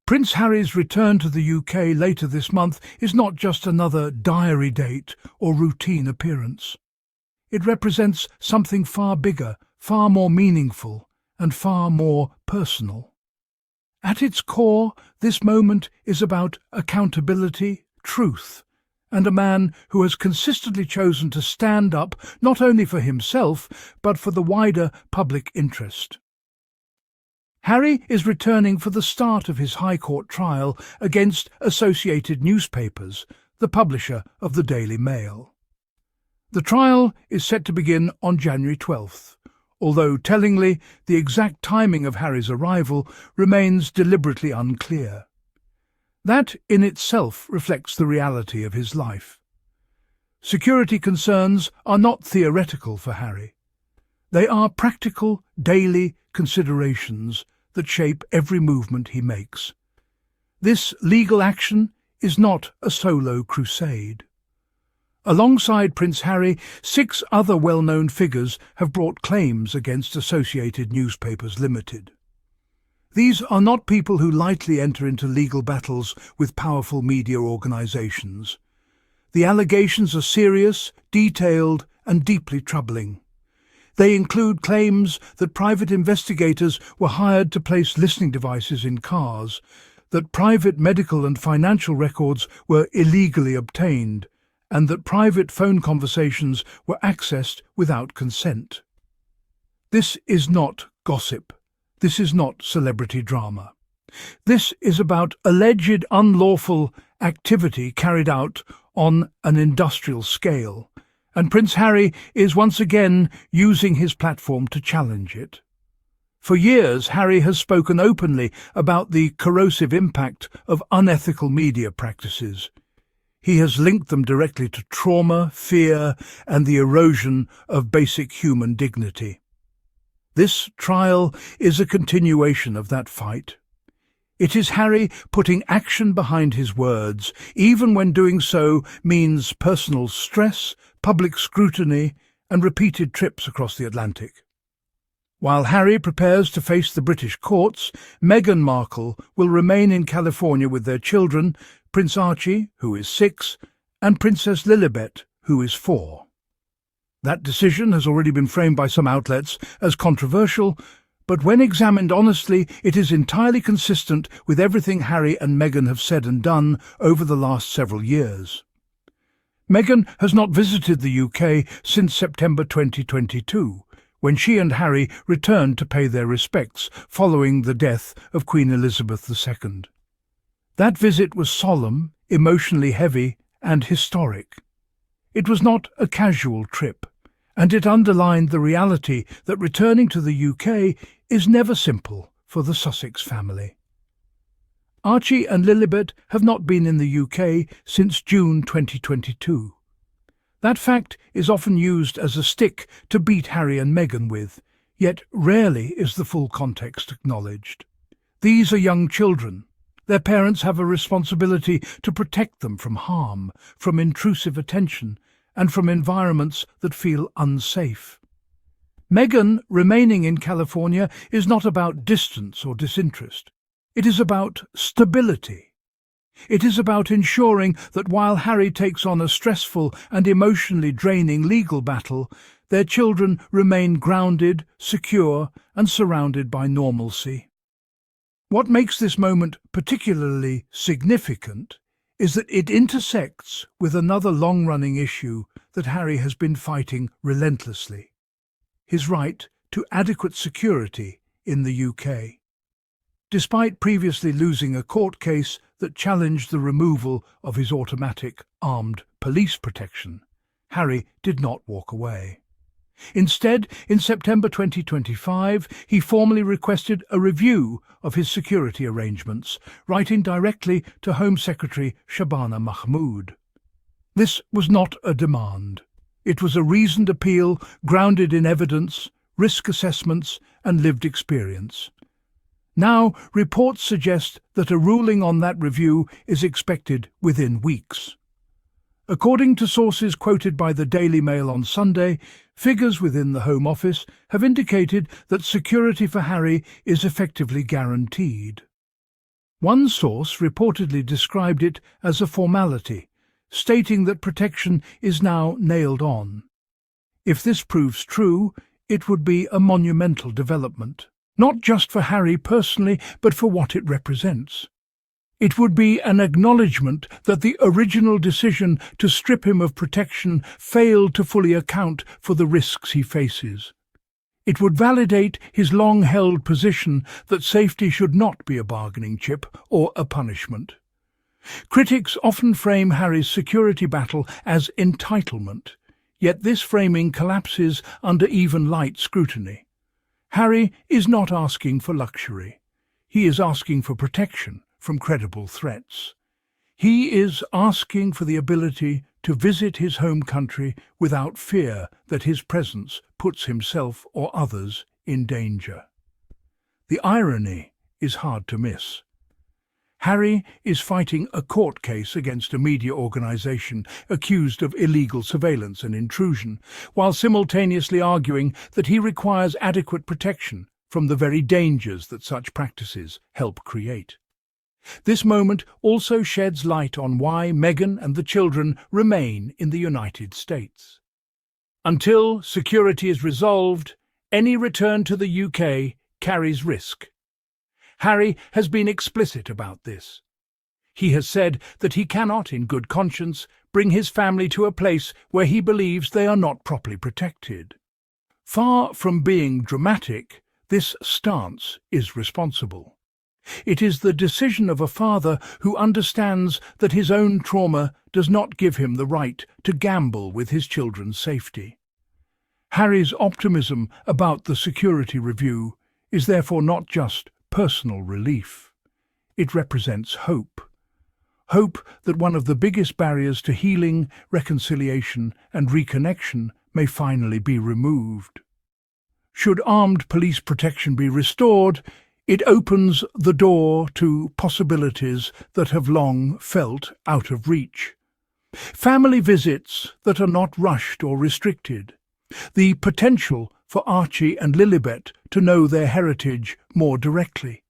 Prince Harry's return to the UK later this month is not just another diary date or routine appearance. It represents something far bigger, far more meaningful, and far more personal. At its core, this moment is about accountability, truth, and a man who has consistently chosen to stand up not only for himself, but for the wider public interest. Harry is returning for the start of his High Court trial against Associated Newspapers, the publisher of the Daily Mail. The trial is set to begin on January 12th, although tellingly the exact timing of Harry's arrival remains deliberately unclear. That in itself reflects the reality of his life. Security concerns are not theoretical for Harry. They are practical, daily considerations that shape every movement he makes. This legal action is not a solo crusade. Alongside Prince Harry, 6 other well-known figures have brought claims against Associated Newspapers Limited. These are not people who lightly enter into legal battles with powerful media organisations. The allegations are serious, detailed, and deeply troubling. They include claims that private investigators were hired to place listening devices in cars, that private medical and financial records were illegally obtained, and that private phone conversations were accessed without consent. This is not gossip. This is not celebrity drama. This is about alleged unlawful activity carried out on an industrial scale, and Prince Harry is once again using his platform to challenge it. For years, Harry has spoken openly about the corrosive impact of unethical media practices. He has linked them directly to trauma, fear, and the erosion of basic human dignity. This trial is a continuation of that fight. It is Harry putting action behind his words, even when doing so means personal stress, public scrutiny, and repeated trips across the Atlantic. While Harry prepares to face the British courts, Meghan Markle will remain in California with their children, Prince Archie, who is 6, and Princess Lilibet, who is 4. That decision has already been framed by some outlets as controversial, but when examined honestly, it is entirely consistent with everything Harry and Meghan have said and done over the last several years. Meghan has not visited the UK since September 2022, when she and Harry returned to pay their respects following the death of Queen Elizabeth II. That visit was solemn, emotionally heavy, and historic. It was not a casual trip, and it underlined the reality that returning to the UK is never simple for the Sussex family. Archie and Lilibet have not been in the UK since June 2022. That fact is often used as a stick to beat Harry and Meghan with, yet rarely is the full context acknowledged. These are young children. Their parents have a responsibility to protect them from harm, from intrusive attention, and from environments that feel unsafe. Meghan remaining in California is not about distance or disinterest. It is about stability. It is about ensuring that while Harry takes on a stressful and emotionally draining legal battle, their children remain grounded, secure, and surrounded by normalcy. What makes this moment particularly significant is that it intersects with another long-running issue that Harry has been fighting relentlessly: his right to adequate security in the UK. Despite previously losing a court case that challenged the removal of his automatic armed police protection, Harry did not walk away. Instead, in September 2025, he formally requested a review of his security arrangements, writing directly to Home Secretary Shabana Mahmood. This was not a demand. It was a reasoned appeal grounded in evidence, risk assessments, and lived experience. Now, reports suggest that a ruling on that review is expected within weeks. According to sources quoted by the Daily Mail on Sunday, figures within the Home Office have indicated that security for Harry is effectively guaranteed. One source reportedly described it as a formality, stating that protection is now nailed on. If this proves true, it would be a monumental development, not just for Harry personally, but for what it represents. It would be an acknowledgement that the original decision to strip him of protection failed to fully account for the risks he faces. It would validate his long-held position that safety should not be a bargaining chip or a punishment. Critics often frame Harry's security battle as entitlement, yet this framing collapses under even light scrutiny. Harry is not asking for luxury. He is asking for protection from credible threats. He is asking for the ability to visit his home country without fear that his presence puts himself or others in danger. The irony is hard to miss. Harry is fighting a court case against a media organisation accused of illegal surveillance and intrusion, while simultaneously arguing that he requires adequate protection from the very dangers that such practices help create. This moment also sheds light on why Meghan and the children remain in the United States. Until security is resolved, any return to the UK carries risk. Harry has been explicit about this. He has said that he cannot, in good conscience, bring his family to a place where he believes they are not properly protected. Far from being dramatic, this stance is responsible. It is the decision of a father who understands that his own trauma does not give him the right to gamble with his children's safety. Harry's optimism about the security review is therefore not just personal relief. It represents hope. Hope that one of the biggest barriers to healing, reconciliation and reconnection may finally be removed. Should armed police protection be restored, it opens the door to possibilities that have long felt out of reach. Family visits that are not rushed or restricted. The potential for Archie and Lilibet to know their heritage more directly.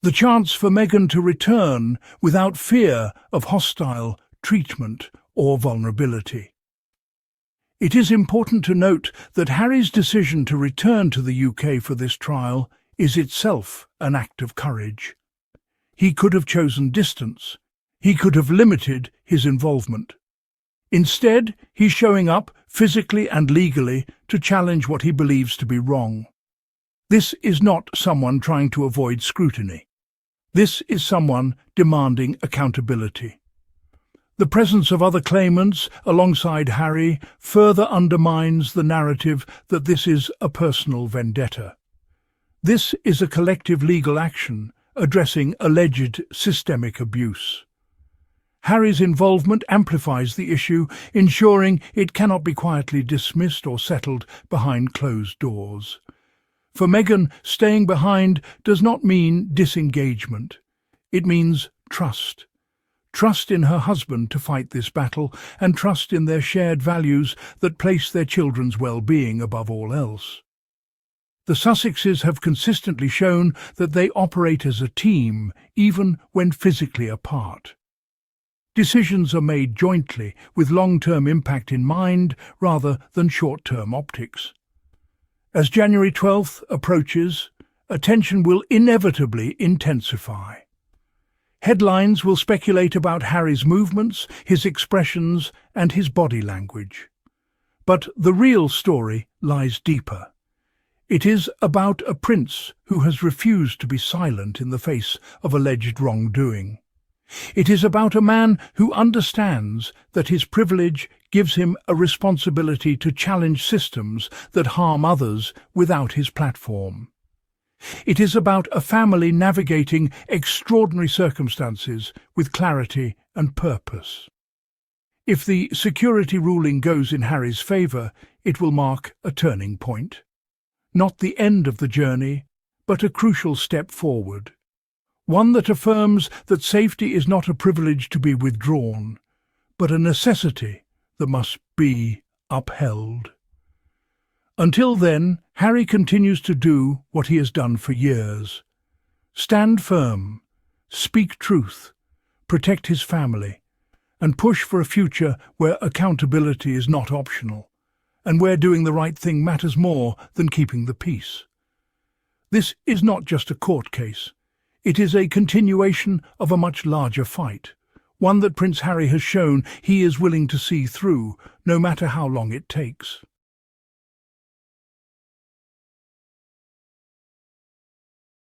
The chance for Meghan to return without fear of hostile treatment or vulnerability. It is important to note that Harry's decision to return to the UK for this trial is itself an act of courage. He could have chosen distance. He could have limited his involvement. Instead, he's showing up physically and legally to challenge what he believes to be wrong. This is not someone trying to avoid scrutiny. This is someone demanding accountability. The presence of other claimants alongside Harry further undermines the narrative that this is a personal vendetta. This is a collective legal action addressing alleged systemic abuse. Harry's involvement amplifies the issue, ensuring it cannot be quietly dismissed or settled behind closed doors. For Meghan, staying behind does not mean disengagement. It means trust. Trust in her husband to fight this battle, and trust in their shared values that place their children's well-being above all else. The Sussexes have consistently shown that they operate as a team, even when physically apart. Decisions are made jointly, with long-term impact in mind rather than short-term optics. As January 12th approaches, attention will inevitably intensify. Headlines will speculate about Harry's movements, his expressions, and his body language. But the real story lies deeper. It is about a prince who has refused to be silent in the face of alleged wrongdoing. It is about a man who understands that his privilege gives him a responsibility to challenge systems that harm others without his platform. It is about a family navigating extraordinary circumstances with clarity and purpose. If the security ruling goes in Harry's favour, it will mark a turning point. Not the end of the journey, but a crucial step forward. One that affirms that safety is not a privilege to be withdrawn, but a necessity that must be upheld. Until then, Harry continues to do what he has done for years. Stand firm, speak truth, protect his family, and push for a future where accountability is not optional, and where doing the right thing matters more than keeping the peace. This is not just a court case. It is a continuation of a much larger fight, one that Prince Harry has shown he is willing to see through, no matter how long it takes.